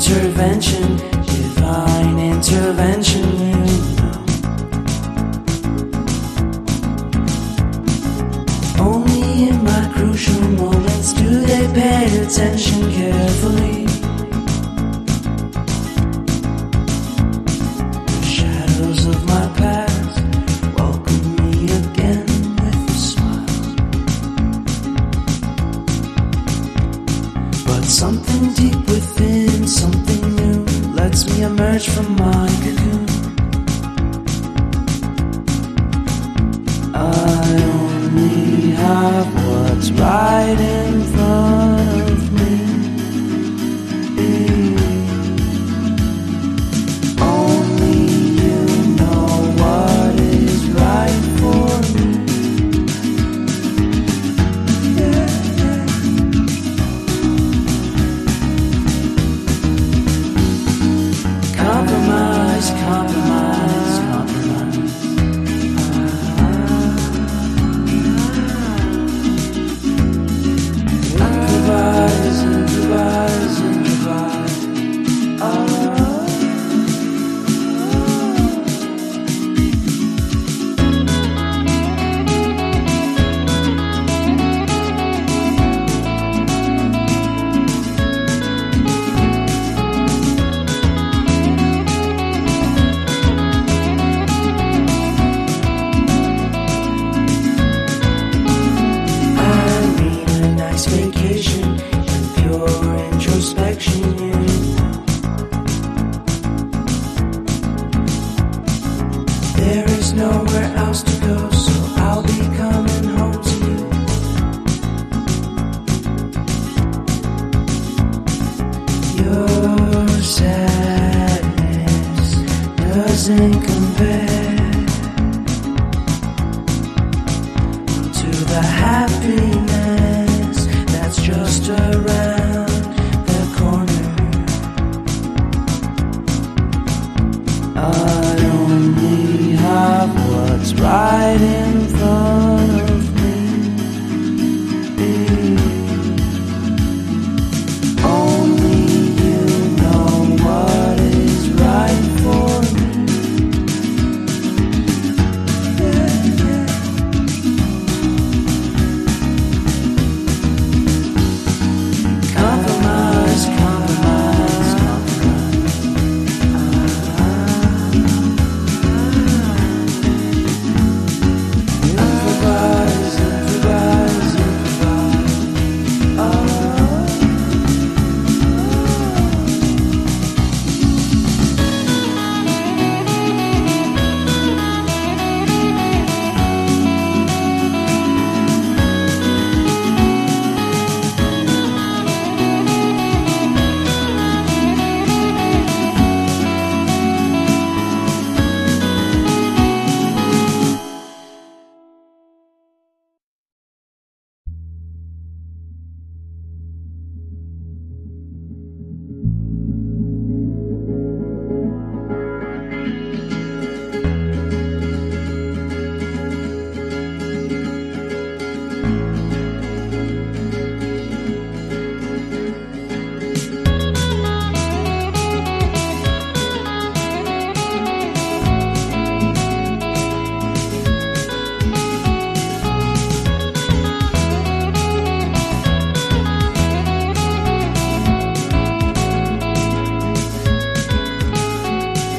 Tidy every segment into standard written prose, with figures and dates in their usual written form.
intervention, divine intervention, you know. Only in my crucial moments do they pay attention carefully. The shadows of my past welcome me again with a smile. But something deep within, something new, lets me emerge from my cocoon. I only have what's right in front of me. Only you know what is right for me. Compromise, compromise, compromise. Improvise, improvise, improvise. Vacation and pure introspection, you know. There is nowhere else to go, so I'll be coming home to you. Your sadness doesn't compare to the happiness that's just around the corner. I only have what's right in front of me. Only you know what is right for me. Compromise, compromise, compromise. Improvise, improvise, improvise.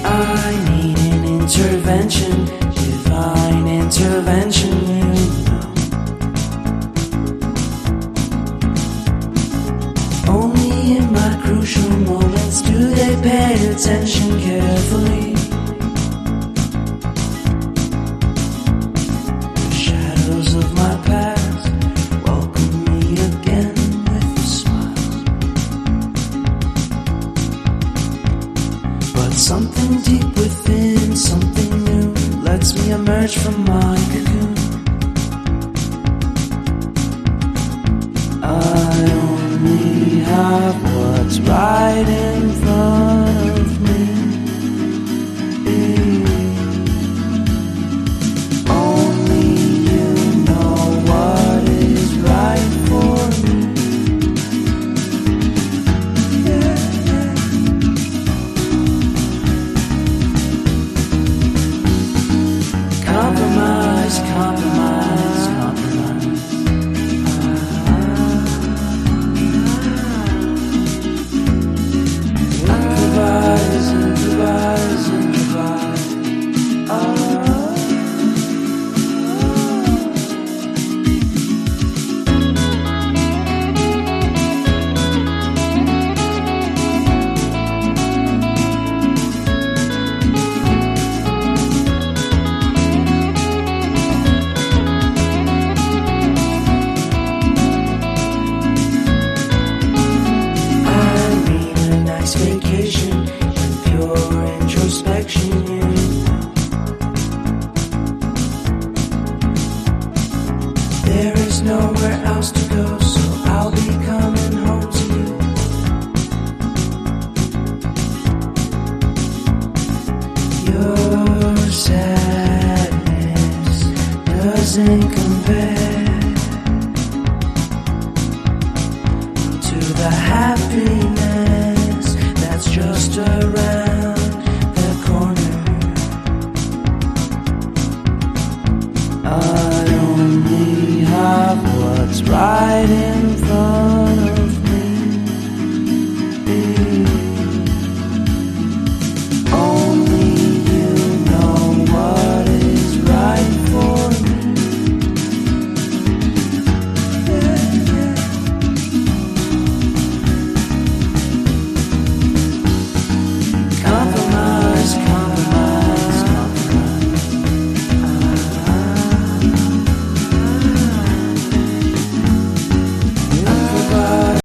I need an intervention, divine intervention, you know. Only in my crucial moments do they pay attention carefully. The shadows of my past welcome me again with a smile. But something deep within, something new, lets me emerge from my cocoon. I only have what's right in front of me. Only you know what is right for me. sadness doesn't compare.